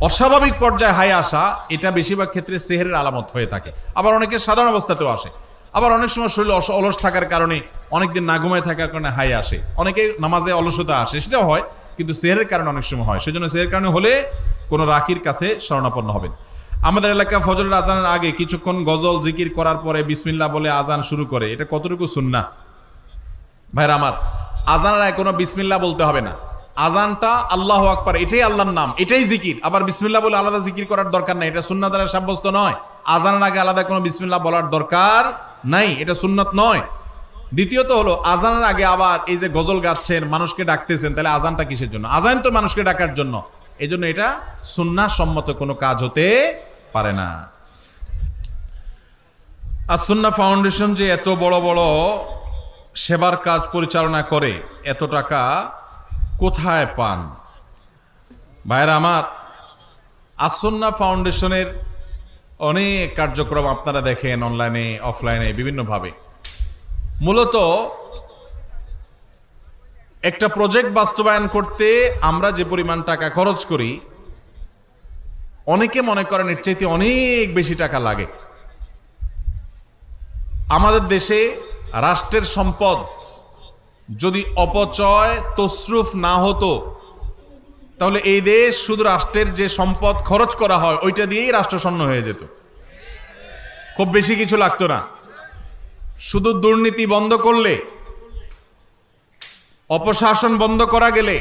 অস্বাভাবিক পর্যায়ে হাই আসা, এটা বেশিরভাগ ক্ষেত্রে সেহেরের আলামত হয়ে থাকে। আবার অনেকের সাধারণ অবস্থাতেও আসে। আবার অনেক সময় শরীর অলস থাকার কারণে, অনেকদিন না ঘুমায় থাকার কারণে হাই আসে। অনেকে নামাজে অলসতা আসে, সেটাও হয়, কিন্তু সেহেরের কারণে অনেক সময় হয়। সেজন্য সেহের কারণে হলে কোনো রাকির কাছে শরণাপন্ন হবেন। আমাদের এলাকা ফজরের আজানের আগে কিছুক্ষণ গজল জিকির করার পরে বিসমিল্লাহ বলে আজান শুরু করে, এটা কতটুকু সুন্নাহ? ভাইরা আমার, আজানের আগে কোনো বিসমিল্লাহ বলতে হবে না। আজানটা আল্লাহু আকবার, এটাই আল্লাহর নাম, এটাই জিকির। আবার বিসমিল্লাহ বলে আলাদা জিকির করার দরকার নাই, এটা সুন্নাহ দ্বারা সাব্যস্ত নয়। আজানের আগে আলাদা কোনো বিসমিল্লাহ বলার দরকার নাই, এটা সুন্নাত নয়। দ্বিতীয়ত হলো আজানের আগে আবার এই যে গজল গাচ্ছেন, মানুষকে ডাকতেছেন, তাহলে আজানটা কিসের জন্য? আজান তো মানুষকে ডাকার জন্য। এই জন্য এটা সুন্নাহ সম্মত কোনো কাজ হতে পারে না। আস-সুন্নাহ ফাউন্ডেশন যে এত বড় বড় সেবার কাজ পরিচালনা করে, এত টাকা কোথায় পান? ভাইরা আমার, আস-সুন্নাহ ফাউন্ডেশনের অনেক কার্যক্রম আপনারা দেখেন অনলাইনে, অফলাইনে, বিভিন্নভাবে। মূলত একটা প্রজেক্ট বাস্তবায়ন করতে আমরা যে পরিমাণ টাকা খরচ করি, অনেকে মনে করেন এর চাইতে অনেক বেশি টাকা লাগে। আমাদের দেশে রাষ্ট্রের সম্পদ যদি অপচয় তসরুফ না হতো, তাহলে এই দেশ শুধু রাষ্ট্রের যে সম্পদ খরচ করা হয় ওইটা দিয়েই রাষ্ট্রশূন্য হয়ে যেত, খুব বেশি কিছু লাগতো না। শুধু দুর্নীতি বন্ধ করলে, অপশাসন বন্ধ করা গেলে,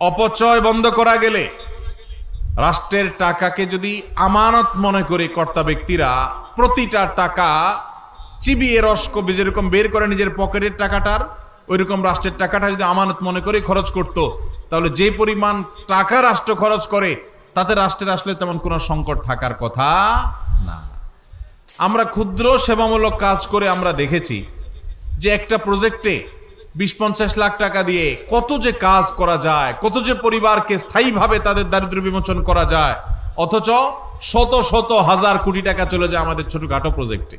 অপচয় বন্ধ করা গেলে, রাষ্ট্রের টাকাকে যদি আমানত মনে করে কর্তা ব্যক্তিরা প্রতিটা টাকা চিবিয়ে রস কবি যেরকম বের করে নিজের পকেটের টাকাটার, ওইরকম রাষ্ট্রের টাকাটা যদি আমানত মনে করে খরচ করত, তাহলে যে পরিমাণ টাকা রাষ্ট্র খরচ করে তাতে রাষ্ট্রের আসলে তেমন কোনো সংকট থাকার কথা না। আমরা ক্ষুদ্র সেবামূলক কাজ করে আমরা দেখেছি যে একটা প্রজেক্টে 20-50 লাখ টাকা দিয়ে কত যে কাজ করা যায়, কত যে পরিবারকে স্থায়ীভাবে তাদের দারিদ্র্য বিমোচন করা যায়, অথচ শত শত হাজার কোটি টাকা চলে যায় আমাদের ছোটখাটো প্রজেক্টে।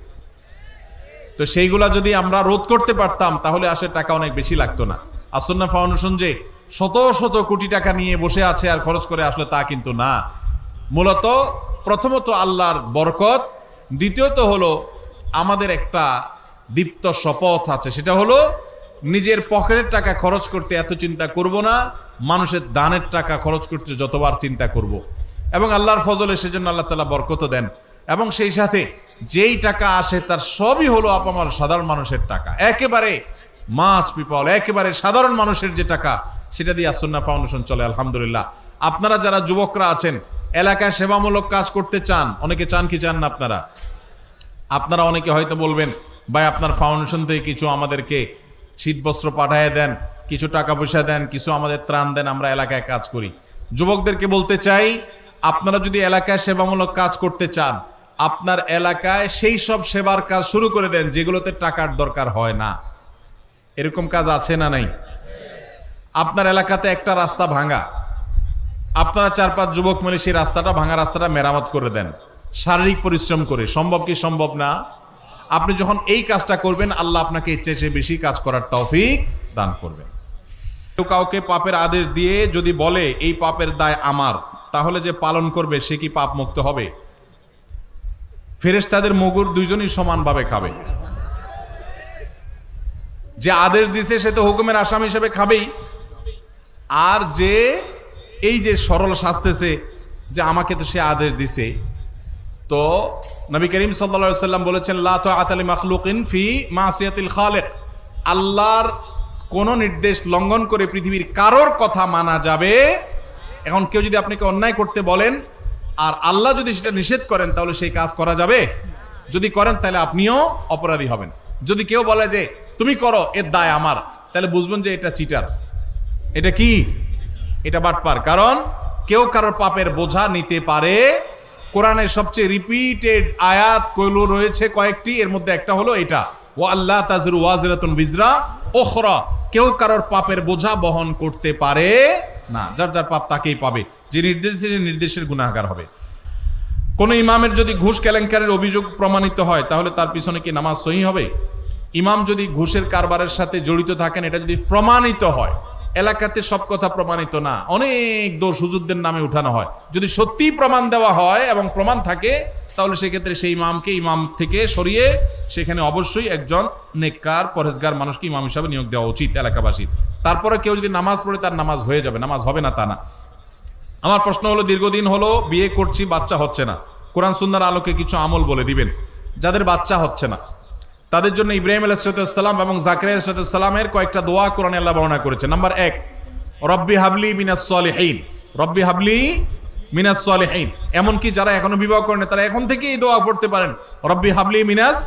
তো সেইগুলা যদি আমরা রোধ করতে পারতাম তাহলে আসলে টাকা অনেক বেশি লাগতো না। আসন্না ফাউন্ডেশন যে শত শত কোটি টাকা নিয়ে বসে আছে আর খরচ করে আসলে তা কিন্তু না। মূলত প্রথমত আল্লাহর বরকত, দ্বিতীয়ত হলো আমাদের একটা দীপ্ত শপথ আছে, সেটা হলো নিজের পকেটের টাকা খরচ করতে এত চিন্তা করব না, মানুষের দানের টাকা খরচ করতে যতবার চিন্তা করব। এবং আল্লাহর ফজলে সেজন্য আল্লাহ তাআলা বরকত দেন। এবং সেই সাথে যেই টাকা আসে তার সবই হলো আপামর সাধারণ মানুষের টাকা, একেবারে মাছ পিপল, একেবারে সাধারণ মানুষের যে টাকা, সেটা দিয়ে আসন্না ফাউন্ডেশন চলে আলহামদুলিল্লাহ। আপনারা যারা যুবকরা আছেন, এলাকায় সেবামূলক কাজ করতে চান, অনেকে চান কি চান না আপনারা অনেকে হয়তো বলবেন, ভাই আপনার ফাউন্ডেশন থেকে কিছু আমাদেরকে শীতবস্ত্র পাঠিয়ে দেন, কিছু টাকা পয়সা দেন, কিছু আমাদের ত্রাণ দেন, আমরা এলাকায় কাজ করি। যুবকদেরকে বলতে চাই, আপনারা যদি এলাকায় সেবামূলক কাজ করতে চান, আপনার এলাকায় সেই সব সেবার কাজ শুরু করে দেন যেগুলোতে টাকার দরকার হয় না। এরকম কাজ আছে না নাই? আপনার এলাকাতে একটা রাস্তা ভাঙা, আপনারা 4-5 যুবক মিলে সেই রাস্তাটা, ভাঙা রাস্তাটা মেরামত করে দেন শারীরিক পরিশ্রম করে। সম্ভব কি সম্ভব না? আপনি যখন এই কাজটা করবেন, আল্লাহ আপনাকে ইচ্ছে সে বেশি কাজ করার তৌফিক দান করবেন। কেউ কাউকে পাপের আদেশ দিয়ে যদি বলে এই পাপের দায় আমার, তাহলে যে পালন করবে সে কি পাপ মুক্ত হবে? ফেরেশতাদের মুগুর দুইজনই সমানভাবে খাবে। যে আদেশ দিছে সে তো হুকুমের আসামি হিসেবে খাবেই, আর যে এই যে সরল শাস্তেছে যে আমাকে তো সে আদেশ দিছে, তো নবী করিম সাল্লাল্লাহু আলাইহি সাল্লাম বলেছেন, লা তাআতা লি মাখলুকিন ফি মাসিয়াতিল খালিক। আল্লাহর কোন নির্দেশ লঙ্ঘন করে পৃথিবীর কারোর কথা মানা যাবে। এখন কেউ যদি আপনাকে অন্যায় করতে বলেন আর আল্লাহ যদি সেটা নিষেধ করেন, তাহলে সেই কাজ করা যাবে? যদি করেন তাহলে আপনিও অপরাধী হবেন। যদি কেউ বলে যে তুমি করো, এর দায় আমার, তাহলে বুঝবেন যে এটা চিটার, এটা কি, এটা বাটপার। কারণ কেউ কারোর পাপের বোঝা নিতে পারে। কোরআনের সবচেয়ে রিপিটেড আয়াত কইলো রয়েছে কয়েকটি, এর মধ্যে একটা হলো এটা, ওয়া আল্লাহ তাযরু ওয়াজিরাতুন বিজরা উখরা। কেউ কারোর পাপের বোঝা বহন করতে পারে না, যার যার পাপ তাকেই পাবে, যে নির্দেশের গুনাহগার হবে। কোন ইমামের যদি ঘুষ কেলেঙ্কারির অভিযোগ প্রমাণিত হয়, তাহলে তার পিছনে কি নামাজ সহিহ হবে? ইমাম যদি ঘুষের কারবারের সাথে জড়িত থাকেন, এটা যদি প্রমাণিত হয়, এলাকাতে সব কথা প্রমাণিত না, অনেক দোষ হুজুরদের নামে উঠানো হয়, যদি সত্যি প্রমাণ দেওয়া হয় এবং প্রমাণ থাকে, তাহলে সেক্ষেত্রে সেই ইমামকে ইমাম থেকে সরিয়ে সেখানে অবশ্যই একজন নেককার পরহেজগার মানুষকে ইমাম হিসাবে নিয়োগ দেওয়া উচিত এলাকাবাসীর। তারপরে কেউ যদি নামাজ পড়ে তার নামাজ হয়ে যাবে, নামাজ হবে না তা না। আমার প্রশ্ন হলো, দীর্ঘদিন হলো বিয়ে করছি, বাচ্চা হচ্ছে না, কোরআন সুন্নাহর আলোকে কিছু আমল বলে দিবেন। যাদের বাচ্চা হচ্ছে না তাদের জন্য ইব্রাহিম আলাইহিস সালাম এবং জাকারিয়া আলাইহিস সালামের কয়েকটা দোয়া কোরআনে আল্লাহ বর্ণনা করেছে। নাম্বার 1, রব্বি হাবলি মিনাস সলিহিন, রব্বি হাবলি মিনাস সলিহিন। এমনকি যারা এখনো বিবাহ করেন তারা এখন থেকেই দোয়া পড়তে পারেন, রব্বি হাবলি মিনাস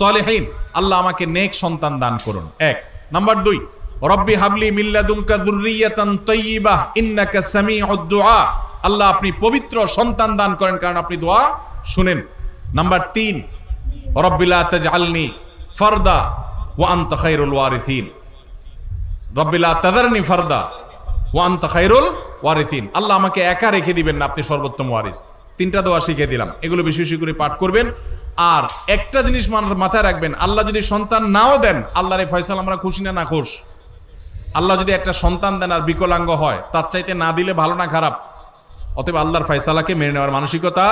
সলিহিন, আল্লাহ আমাকে নেক সন্তান দান করুন। 1। নাম্বার 2, রব্বি হাবলি মিন লাদুনকা যুররিয়াতান তাইয়্যিবাহ ইন্নাকা সামিউদ দুআ, আল্লাহ আপনি পবিত্র সন্তান দান করেন কারণ আপনি দোয়া শুনেন। নাম্বার 3, রব্বি লা তাজআলনি ফারদা ওয়া আনতা খায়রুল ওয়ারিসিন, রব্বি লা তাযারনি ফারদা ওয়া আনতা খায়রুল ওয়ারিসিন, আল্লাহ আমাকে একা রেখে দিবেন না, আপনি সর্বোত্তম ওয়ারিস। 3টা দোয়া শিখিয়ে দিলাম, এগুলো বেশি বেশি করে পাঠ করবেন। আর একটা জিনিস মাথায় রাখবেন, আল্লাহ যদি সন্তান নাও দেন, আল্লাহর এই ফয়সালা আমরা খুশি না খুশ? আল্লাহ যদি একটা সন্তান দেন আর বিকলাঙ্গ হয়, তার চাইতে না দিলে ভালো না খারাপ? অতএব আল্লাহর ফয়সালাকে মেনে নেওয়ার মানসিকতা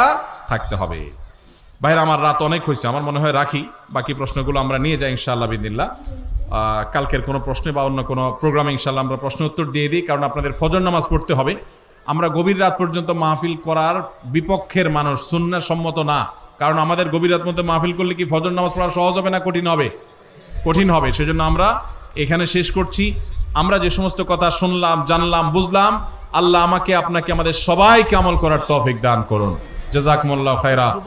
থাকতে হবে। ভাইরা আমার, রাত অনেক হয়েছে, আমার মনে হয় রাখি, বাকি প্রশ্নগুলো আমরা নিয়ে যাই ইনশাআল্লাহ বিদিনিল্লাহ। কালকের কোনো প্রশ্নে বা অন্য কোনো প্রোগ্রামে ইনশাআল্লাহ আমরা প্রশ্ন উত্তর দিয়ে দিই, কারণ আপনাদের ফজর নামাজ পড়তে হবে। আমরা গভীর রাত পর্যন্ত মাহফিল করার বিপক্ষের মানুষ, সুন্নাহ সম্মত না। কারণ আমাদের গভীর রাত মধ্যে মাহফিল করলে কি ফজর নামাজ পড়া সহজ হবে না কঠিন হবে? কঠিন হবে। সেজন্য আমরা এখানে শেষ করছি। আমরা যে সমস্ত কথা শুনলাম, জানলাম, বুঝলাম, আল্লাহ আমাকে আপনাকে আমাদের সবাইকে আমল করার তৌফিক দান করুন। জাযাকুমুল্লাহু খায়রা।